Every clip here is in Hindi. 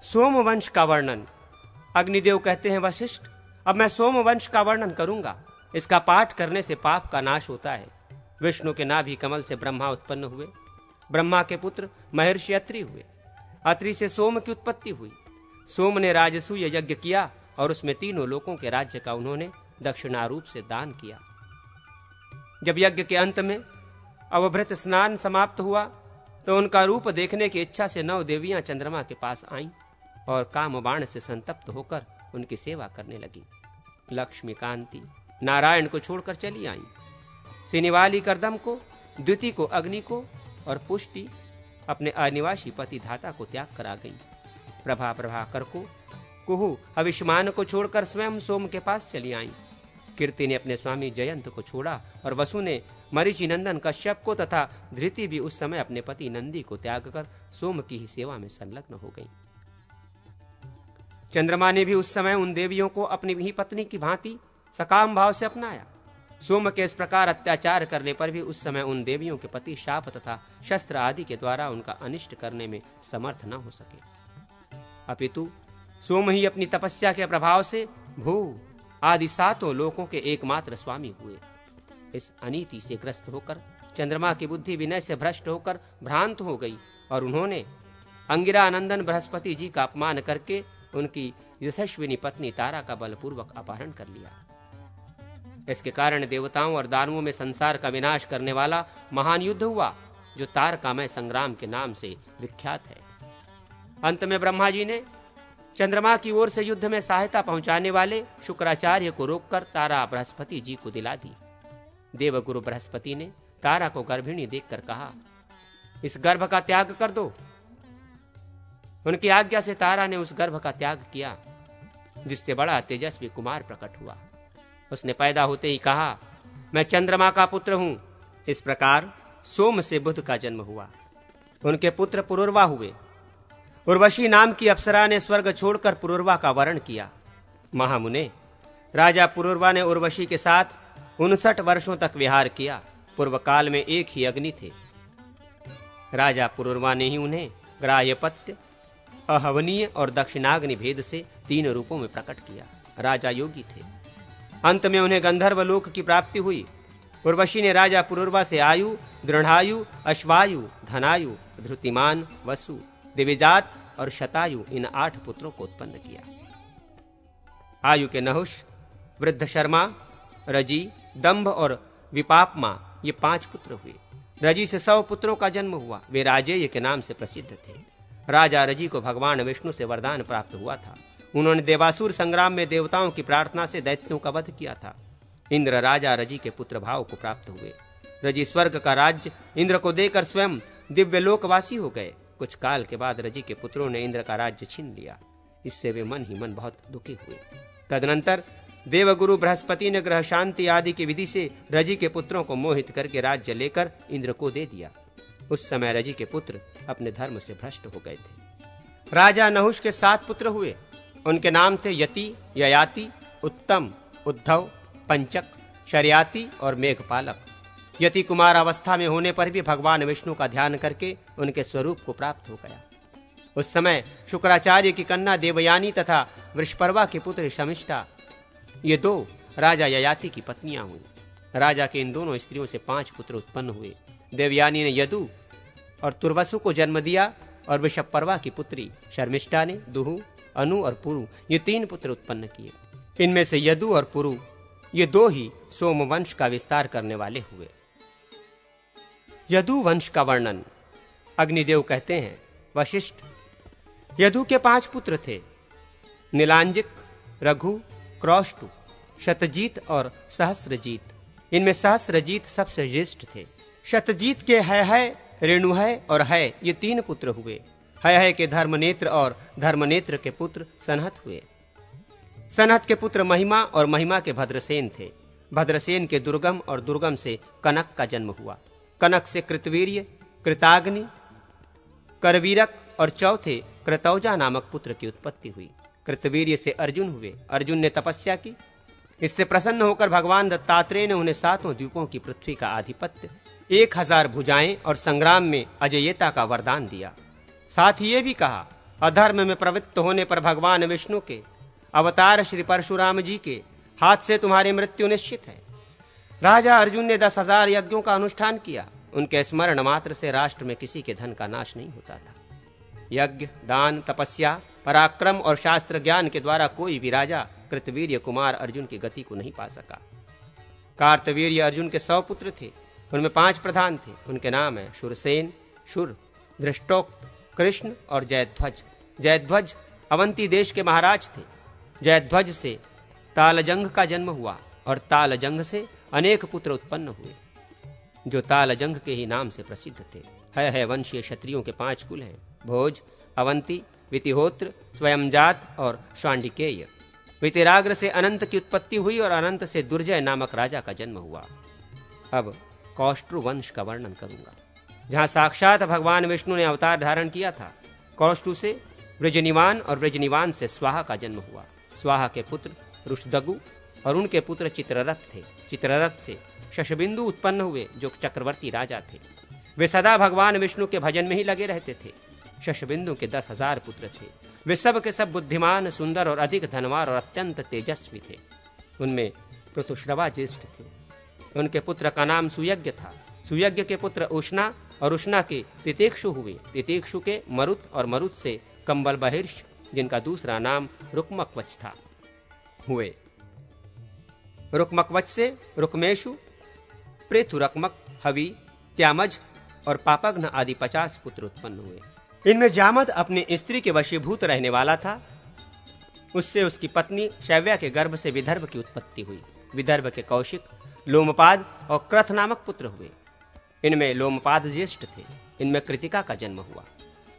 सोमवंश का वर्णन। अग्निदेव कहते हैं, वशिष्ठ, अब मैं सोमवंश का वर्णन करूंगा। इसका पाठ करने से पाप का नाश होता है। विष्णु के नाभि कमल से ब्रह्मा उत्पन्न हुए। ब्रह्मा के पुत्र महर्षि अत्रि हुए। अत्रि से सोम की उत्पत्ति हुई। सोम ने राजसूय यज्ञ किया और उसमें तीनों लोकों के राज्य का उन्होंने दक्षिणारूप से दान किया। जब यज्ञ के अंत में अवभृत स्नान समाप्त हुआ तो उनका रूप देखने की इच्छा से 9 देवियां चंद्रमा के पास आईं और काम बाण से संतप्त होकर उनकी सेवा करने लगी। लक्ष्मी कांति नारायण को छोड़कर चली आईं। सिनिवाली करदम को, द्युति को अग्नि को और पुष्टि अपने अनिवासी पति धाता को त्याग कर आ गईं। प्रभा प्रभाकर को, कुहू अविष्मान को छोड़कर स्वयं सोम के पास चली आईं। कीर्ति ने अपने स्वामी जयंत को छोड़ा और वसु ने मरीचि नंदन कश्यप को तथा धृति भी उस समय अपने पति नंदी को त्याग कर सोम की ही सेवा में संलग्न हो गई। चंद्रमा ने भी उस समय उन देवियों को अपनी ही पत्नी की भांति सकाम भाव से अपनाया। सोम के इस प्रकार अत्याचार करने पर भी उस समय उन देवियों के पति शाप तथा शस्त्र आदि के द्वारा उनका अनिष्ट करने में समर्थ न हो सके, अपितु सोम ही अपनी तपस्या के प्रभाव से भू आदि 7 लोकों के एकमात्र स्वामी हुए। इस अनीति से ग्रस्त होकर चंद्रमा की बुद्धि विनय से भ्रष्ट होकर भ्रांत हो गई और उन्होंने अंगिरा नंदन बृहस्पति जी का अपमान करके उनकी यशस्विनी पत्नी तारा का बलपूर्वक अपहरण कर लिया। इसके कारण देवताओं और दानवों में संसार का विनाश करने वाला महान युद्ध हुआ, जो तारकामय संग्राम के नाम से विख्यात है। अंत में ब्रह्मा जी ने चंद्रमा की ओर से युद्ध में सहायता पहुंचाने वाले शुक्राचार्य को रोककर तारा बृहस्पति जी को दिला दी। देवगुरु बृहस्पति ने तारा को गर्भिणी देखकर कहा, इस गर्भ का त्याग कर दो। उनकी आज्ञा से तारा ने उस गर्भ का त्याग किया, जिससे बड़ा तेजस्वी कुमार प्रकट हुआ। उसने पैदा होते ही कहा, मैं चंद्रमा का पुत्र हूं। इस प्रकार सोम से बुध का जन्म हुआ। उनके पुत्र पुरुरवा हुए। उर्वशी नाम की अप्सरा ने स्वर्ग छोड़कर पुरुरवा का वरण किया। महामुने, राजा पुरुरवा ने उर्वशी के साथ 59 वर्षों तक विहार किया। पूर्व काल में एक ही अग्नि थे। राजा पुरुरवा ने ही उन्हें ग्राह्यपत्य, अहवनीय और दक्षिणाग्नि भेद से 3 रूपों में प्रकट किया। राजा योगी थे। अंत में उन्हें गंधर्व लोक की प्राप्ति हुई। उर्वशी ने राजा पुरुरवा से आयु, दृढ़ायु, अश्वायु, धनायु, धृतिमान, वसु, दिविजात और शतायु इन 8 पुत्रों को उत्पन्न किया। आयु के नहुष, वृद्ध शर्मा, रजी, दंभ और विपापमा ये 5 पुत्र हुए। रजी से 100 पुत्रों का जन्म हुआ। वे राजेय के नाम से प्रसिद्ध थे। राजा रजी को भगवान विष्णु से वरदान प्राप्त हुआ था। उन्होंने देवासुर संग्राम में देवताओं की प्रार्थना से दैत्यों का वध किया था। इंद्र राजा रजी के पुत्र भाव को प्राप्त हुए। रजी स्वर्ग का राज्य इंद्र को देकर स्वयं दिव्य लोकवासी हो गए। कुछ काल के बाद रजी के पुत्रों ने इंद्र का राज्य छीन लिया। इससे वे मन ही मन बहुत दुखी हुए। तदनंतर देवगुरु बृहस्पति ने ग्रह शांति आदि की विधि से रजी के पुत्रों को मोहित करके राज्य लेकर इंद्र को दे दिया। उस समय रजी के पुत्र अपने धर्म से भ्रष्ट हो गए थे। राजा नहुष के 7 पुत्र हुए। उनके नाम थे यति, ययाति, उत्तम, उद्धव, पंचक, शर्याति और मेघपालक। यति कुमार अवस्था में होने पर भी भगवान विष्णु का ध्यान करके उनके स्वरूप को प्राप्त हो गया। उस समय शुक्राचार्य की कन्या देवयानी तथा वृषपर्वा के पुत्र शमिष्ठा, ये 2 राजा ययाति की पत्नियां हुई। राजा के इन दोनों स्त्रियों से 5 पुत्र उत्पन्न हुए। देवयानी ने यदु और तुर्वसु को जन्म दिया और वृषपर्वा की पुत्री शर्मिष्ठा ने दुहु, अनु और पुरु ये 3 पुत्र उत्पन्न किए। इनमें से यदु और पुरु ये 2 ही सोमवंश का विस्तार करने वाले हुए। यदु वंश का वर्णन। अग्निदेव कहते हैं, वशिष्ठ, यदु के 5 पुत्र थे, नीलांजिक, रघु, क्रौष्टु, शतजीत और सहस्रजीत। इनमें सहस्रजीत सबसे ज्येष्ठ थे। शतजीत के है, रेणुहय और है ये 3 पुत्र हुए। है के धर्मनेत्र और धर्मनेत्र के पुत्र सनहत हुए। सनहत के पुत्र महिमा और महिमा के भद्रसेन थे। भद्रसेन के दुर्गम और दुर्गम से कनक का जन्म हुआ। कनक से कृतवीर्य, कृताग्नि, करवीरक और चौथे कृतौजा नामक पुत्र की उत्पत्ति हुई। कृतवीर्य से अर्जुन हुए। अर्जुन ने तपस्या की। इससे प्रसन्न होकर भगवान दत्तात्रेय ने उन्हें 7 द्वीपों की पृथ्वी का आधिपत्य, 1000 भुजाएं और संग्राम में अजयता का वरदान दिया। साथ ही ये भी कहा, अधर्म में प्रवृत्त होने पर भगवान विष्णु के अवतार श्री परशुराम जी के हाथ से तुम्हारी मृत्यु निश्चित है। राजा अर्जुन ने 10,000 यज्ञों का अनुष्ठान किया। उनके स्मरण मात्र से राष्ट्र में किसी के धन का नाश नहीं होता था। यज्ञ, दान, तपस्या, पराक्रम और शास्त्र ज्ञान के द्वारा कोई भी राजा कृतवीर्य कुमार अर्जुन की गति को नहीं पा सका। कार्तवीर्य अर्जुन के 100 पुत्र थे। उनमें 5 प्रधान थे। उनके नाम है शूरसेन, शुर, धृष्टोक्त, कृष्ण और जयध्वज। जयध्वज अवंती देश के महाराज थे। जयध्वज से तालजंग का जन्म हुआ और तालजंग से अनेक पुत्र उत्पन्न हुए, जो तालजंग के ही नाम से प्रसिद्ध थे। है वंशीय क्षत्रियों के 5 कुल हैं: भोज, अवंती, वितिहोत्र, स्वयंजात और शांडिकेय। वितिराग्र से अनंत की उत्पत्ति हुई और अनंत से दुर्जय नामक राजा का जन्म हुआ। अब कौष्टु वंश का वर्णन करूंगा, जहां साक्षात भगवान विष्णु ने अवतार धारण किया था। कौष्टु से वृजनिवान और वृजनिवान से स्वाहा का जन्म हुआ। स्वाहा के पुत्र ऋषदगु और उनके पुत्र चित्ररथ थे। चित्ररथ से शशबिंदु उत्पन्न हुए, जो चक्रवर्ती राजा थे। वे सदा भगवान विष्णु के भजन में ही लगे रहते थे। शशबिंदु के 10,000 पुत्र थे। वे सब के सब बुद्धिमान, सुंदर और अधिक धनवान और अत्यंत तेजस्वी थे। उनमें पृथुश्रवा ज्येष्ठ थे। उनके पुत्र का नाम सुयज्ञ था। सुयज्ञ के पुत्र उष्णा और उष्णा के तितेक्षु हुए। तितेक्षु के मरुत और मरुत से कंबल बहिर्ष, जिनका दूसरा नाम रुक्मक्वच था, हुए। रुक्मक्वच से रुक्मेशु, पृथुरक्मक, हवि, त्यामज और पापघ्न आदि 50 पुत्र उत्पन्न हुए। इनमें जामद अपनी स्त्री के वशीभूत रहने वाला था। उससे उसकी पत्नी शैव्या के गर्भ से विदर्भ की उत्पत्ति हुई। विदर्भ के कौशिक, लोमपाद और क्रथ नामक पुत्र हुए। इनमें लोमपाद ज्येष्ठ थे। इनमें कृतिका का जन्म हुआ।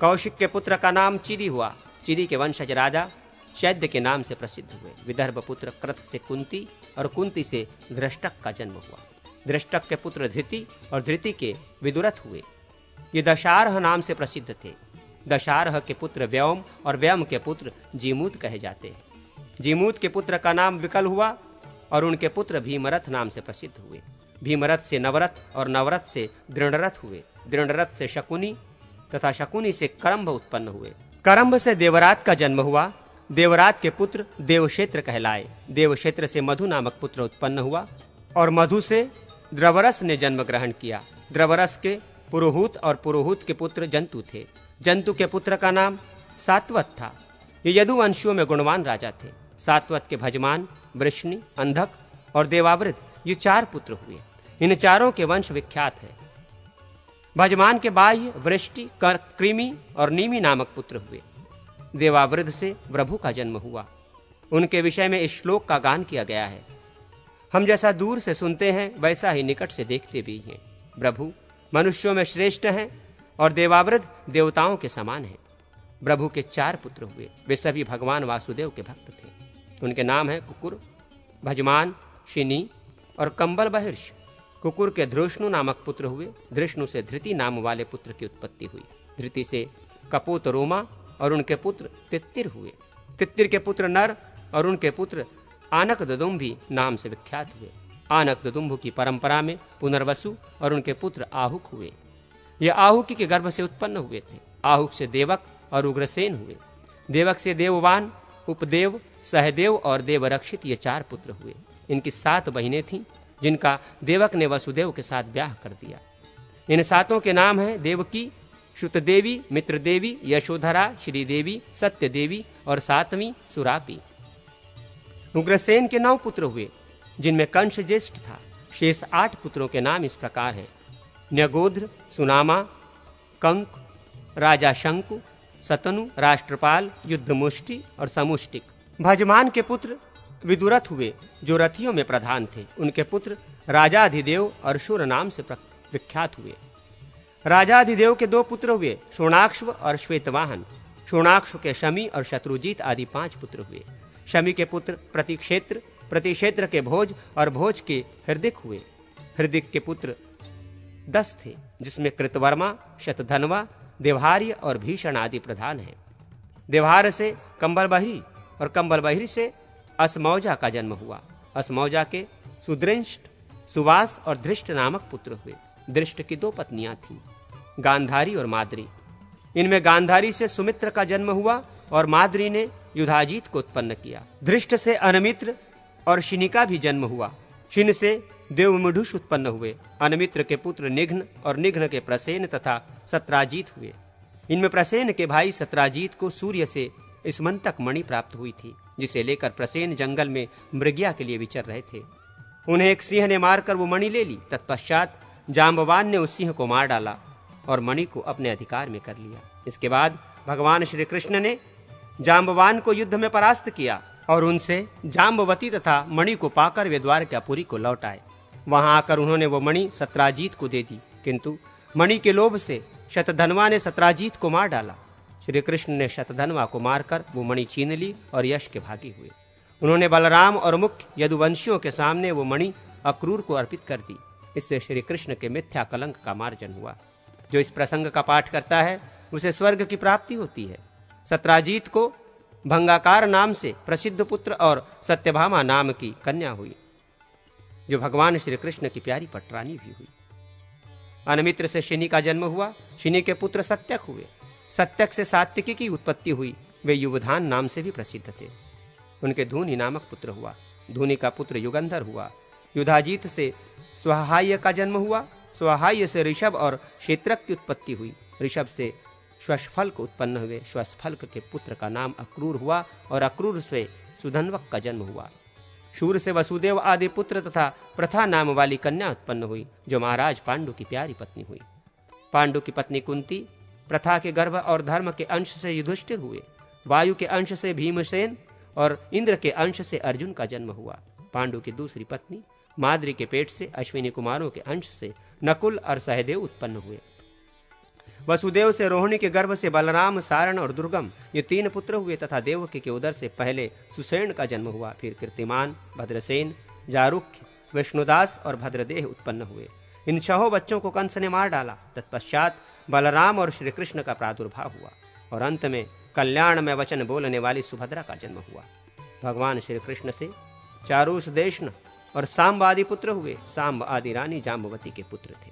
कौशिक के पुत्र का नाम चिदी हुआ। चिदी के वंशज राजा चैद्य के नाम से प्रसिद्ध हुए। विदर्भ पुत्र क्रथ से कुंती और कुंती से धृष्टक का जन्म हुआ। धृष्टक के पुत्र धृति और धृति के विदुरथ हुए। ये दशारह नाम से प्रसिद्ध थे। दशारह के पुत्र व्योम और व्योम के पुत्र जीमूत कहे जाते हैं। जीमूत के पुत्र का नाम विकल हुआ और उनके पुत्र भीमरथ नाम से प्रसिद्ध हुए। भीमरथ से नवरथ और नवरथ से दृढ़रथ हुए। दृढ़रथ से शकुनी तथा शकुनी से करम्भ उत्पन्न हुए। करम्भ से देवरात का जन्म हुआ। देवरात के पुत्र देवक्षेत्र कहलाए। देवक्षेत्र से मधु नामक पुत्र उत्पन्न हुआ और मधु से द्रवरस ने जन्म ग्रहण किया। द्रवरस के पुरोहूत और पुरोहूत के पुत्र जंतु थे। जंतु के पुत्र का नाम सात्वत था। ये यदुवंशियों में गुणवान राजा थे। सात्वत के भजमान, वृष्णि, अंधक और देवावृत ये 4 पुत्र हुए। इन चारों के वंश विख्यात है। भजमान के बाह्य, वृष्टि, कृमि और नीमि नामक पुत्र हुए। देवावृत से प्रभु का जन्म हुआ। उनके विषय में इस श्लोक का गान किया गया है: हम जैसा दूर से सुनते हैं वैसा ही निकट से देखते भी हैं। प्रभु मनुष्यों में श्रेष्ठ हैं और देवावृत देवताओं के समान हैं। प्रभु के 4 पुत्र हुए। वे सभी भगवान वासुदेव के भक्त थे। उनके नाम हैं कुकुर, भजमान, शिनी और कंबल बहिर्ष। कुकुर के धृष्णु नामक पुत्र हुए। धृष्णु से धृति नाम वाले पुत्र की उत्पत्ति हुई। धृति से कपोत रोमा और उनके पुत्र तित्तिर हुए। तित्तिर के पुत्र नर और उनके पुत्र आनक ददुम्भी नाम से विख्यात हुए। आनक ददुम्भ की परंपरा में पुनर्वसु और उनके पुत्र आहुक हुए। ये आहुकी के गर्भ से उत्पन्न हुए थे। आहुक से देवक और उग्रसेन हुए। देवक से देववान, उपदेव, सहदेव और देवरक्षित ये 4 पुत्र हुए। इनकी 7 बहिनें थीं, जिनका देवक ने वसुदेव के साथ ब्याह कर दिया। इन 7 के नाम हैं देवकी, श्रुतदेवी, मित्रदेवी, यशोधरा, श्रीदेवी, सत्यदेवी और 7वीं सुरापी। उग्रसेन के 9 पुत्र हुए, जिनमें कंस ज्येष्ठ था। शेष 8 पुत्रों के नाम इस प्रकार हैं: न्यगोध्र, सुनामा, कंक, राजा शंकु, सतनु, राष्ट्रपाल, युद्धमुष्टि और समुष्टिक। भजमान के पुत्र विदुरथ हुए, जो रथियों में प्रधान थे। उनके पुत्र राजाधिदेव और शुर नाम से विख्यात हुए। राजाधिदेव के 2 पुत्र हुए, शोणाक्ष और श्वेतवाहन। शोणाक्ष के शमी और शत्रुजीत आदि 5 पुत्र हुए। शमी के पुत्र प्रतिक्षेत्र, प्रतिक्षेत्र के भोज और भोज के हृदिक हुए। हृदिक के पुत्र 10 थे, जिसमें कृतवर्मा, शतधनवा, देवहार्य और भीषण आदि प्रधान हैं। देवहार्य से कंबल बहिरी और कंबल बहिरी से असमौजा का जन्म हुआ। असमौजा के सुदृष्ट, सुवास और धृष्ट नामक पुत्र हुए। धृष्ट की 2 पत्नियां थीं, गांधारी और माद्री। इनमें गांधारी से सुमित्र का जन्म हुआ और माद्री ने युधाजीत को उत्पन्न किया। धृष्ट से अनमित्र और शिनिका भी जन्म हुआ। शिन से देवमुढुष उत्पन्न हुए। अनमित्र के पुत्र निघ्न और निघ्न के प्रसेन तथा सत्राजीत हुए। इनमें प्रसेन के भाई सत्राजीत को सूर्य से स्मंतक मणि प्राप्त हुई थी, जिसे लेकर प्रसेन जंगल में मृग्या के लिए विचर रहे थे। उन्हें एक सिंह ने मारकर वो मणि ले ली। तत्पश्चात जांबवान ने उस सिंह को मार डाला और मणि को अपने अधिकार में कर लिया। इसके बाद भगवान श्री कृष्ण ने जांबवान को युद्ध में परास्त किया और उनसे जांबवती तथा मणि को पाकर वे द्वारकापुरी को लौट आए। वहां आकर उन्होंने वो मणि सत्राजीत को दे दी, किंतु मणि के लोभ से शतधन्वा ने सत्राजीत को मार डाला। श्री कृष्ण ने शतधन्वा को मारकर वो मणि छीन ली और यश के भागी हुए। उन्होंने बलराम और मुख्य यदुवंशियों के सामने वो मणि अक्रूर को अर्पित कर दी। इससे श्री कृष्ण के मिथ्या कलंक का मार्जन हुआ। जो इस प्रसंग का पाठ करता है उसे स्वर्ग की प्राप्ति होती है। सत्राजीत को भंगाकार नाम से प्रसिद्ध पुत्र और सत्यभामा नाम की कन्या हुई, जो भगवान श्री कृष्ण की प्यारी पटरानी भी हुई। अनमित्र से शिनि का जन्म हुआ। शिनि के पुत्र सत्यक हुए। सत्यक से सात्विकी की उत्पत्ति हुई। वे युवधान नाम से भी प्रसिद्ध थे। उनके धूनि नामक पुत्र हुआ। धूनि का पुत्र युगंधर हुआ। युधाजीत से स्वाहाय का जन्म हुआ। स्वाहाय से ऋषभ और क्षेत्रक की उत्पत्ति हुई। ऋषभ से श्वशफल्क उत्पन्न हुए। श्वशफल्क के पुत्र का नाम अक्रूर हुआ और अक्रूर से सुधन्वक का जन्म हुआ। शूर से वसुदेव आदि पुत्र तथा प्रथा नाम वाली कन्या उत्पन्न हुई, जो महाराज पांडु की प्यारी पत्नी हुई। पांडु की पत्नी कुंती प्रथा के गर्भ और धर्म के अंश से युधिष्ठिर हुए। वायु के अंश से भीमसेन और इंद्र के अंश से अर्जुन का जन्म हुआ। पांडु की दूसरी पत्नी माद्री के पेट से अश्विनी कुमारों के अंश से नकुल और सहदेव उत्पन्न हुए। वसुदेव से रोहिणी के गर्भ से बलराम, सारण और दुर्गम ये 3 पुत्र हुए तथा देवकी के उदर से पहले सुसेन का जन्म हुआ। फिर कीर्तिमान, भद्रसेन, जारुक्य, विष्णुदास और भद्रदेह उत्पन्न हुए। इन 6 बच्चों को कंस ने मार डाला। तत्पश्चात बलराम और श्री कृष्ण का प्रादुर्भाव हुआ और अंत में कल्याण में वचन बोलने वाली सुभद्रा का जन्म हुआ। भगवान श्री कृष्ण से चारूस देशन और सांब आदि पुत्र हुए। सांब आदि रानी जाम्बवती के पुत्र थे।